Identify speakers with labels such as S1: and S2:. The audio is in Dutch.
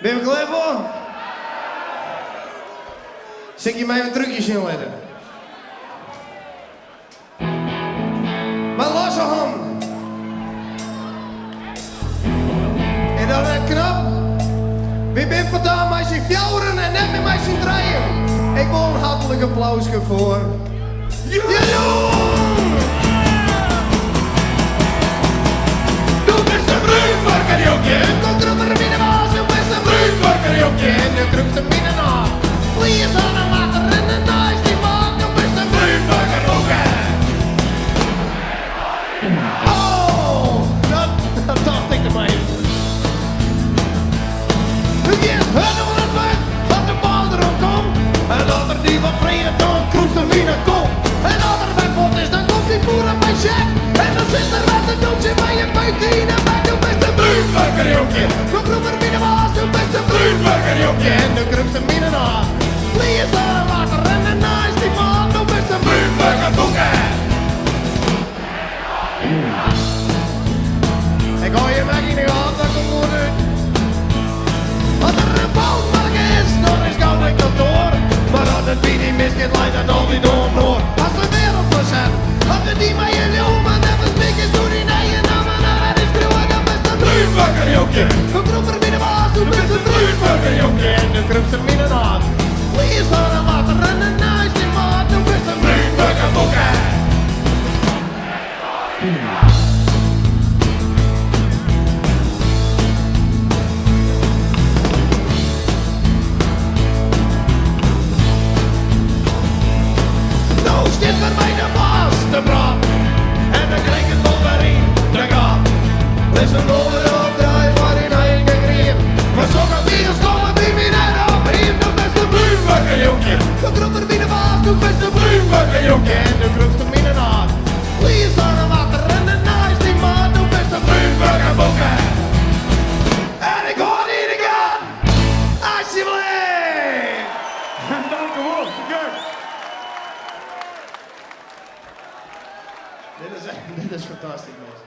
S1: Ben je klaar voor? Zing je mij een trucjes in letten? Maar losse hand. En dan een knap. We zijn vandaag met z'n vieren en net met mij z'n drieën. Ik wil een hartelijk applaus voor. Du bist ein Brünnburger-Junge. Du drömmer mina vas, du bist ein Brünnburger-Junge. Du drömmer mina nach. Please, Anna, water in the nice die man. Du bist ein Brünnburger-Junge. Oh, dat dacht ik erbij. Yes, hör nog wat uit, dat de bal erop komt. En dat er die wat vrede dan kroest er wie naar komt. En als er bij pot is, dan komt die boer aan mijn check. En dan zit er wat een doodje bij je buikje in en bij. Du bist een Brünnburger-Junge. Du drömmer mina vas, du bist een Brünnburger-Junge. En du drömmer mina nach. Please, Anna, water in the nice die man. Du bist een Brünnburger-Junge. Ik gooi je weg in de hand, dat komt goed uit. Als er een foutmark is, dan is gauw ik dat door. Maar als het wie die misgaat, leidt het altijd door. Als de wereld verzet, als het die mij in jongen, dan versmik is door die neeën namen. En is schreeuwen, dan best een Brünnburger-Junge. Du drömmer mina vas, du bist een Brünnburger-Junge. En du drömmer mina nach. Please, Anna, water in the nice die man. Du bist een Brünnburger-Junge. Dit voor mij de vaste brand. En dan krijg ik het onderin de gat. Wees een overal draai voor in eigen greep. Maar zo kan wie ons komen wie mij net op heeft. Du bist een Brünnburger-Junge. Du drömmer mina vas, du bist een Brünnburger-Junge. En du drömmer mina nach. Please, Anna, water in the nice die man. Du bist een Brünnburger-Junge. En ik hoor niet gaan. Alsjeblieft.
S2: Dank u wel.
S1: Dit is fantastisch, mensen.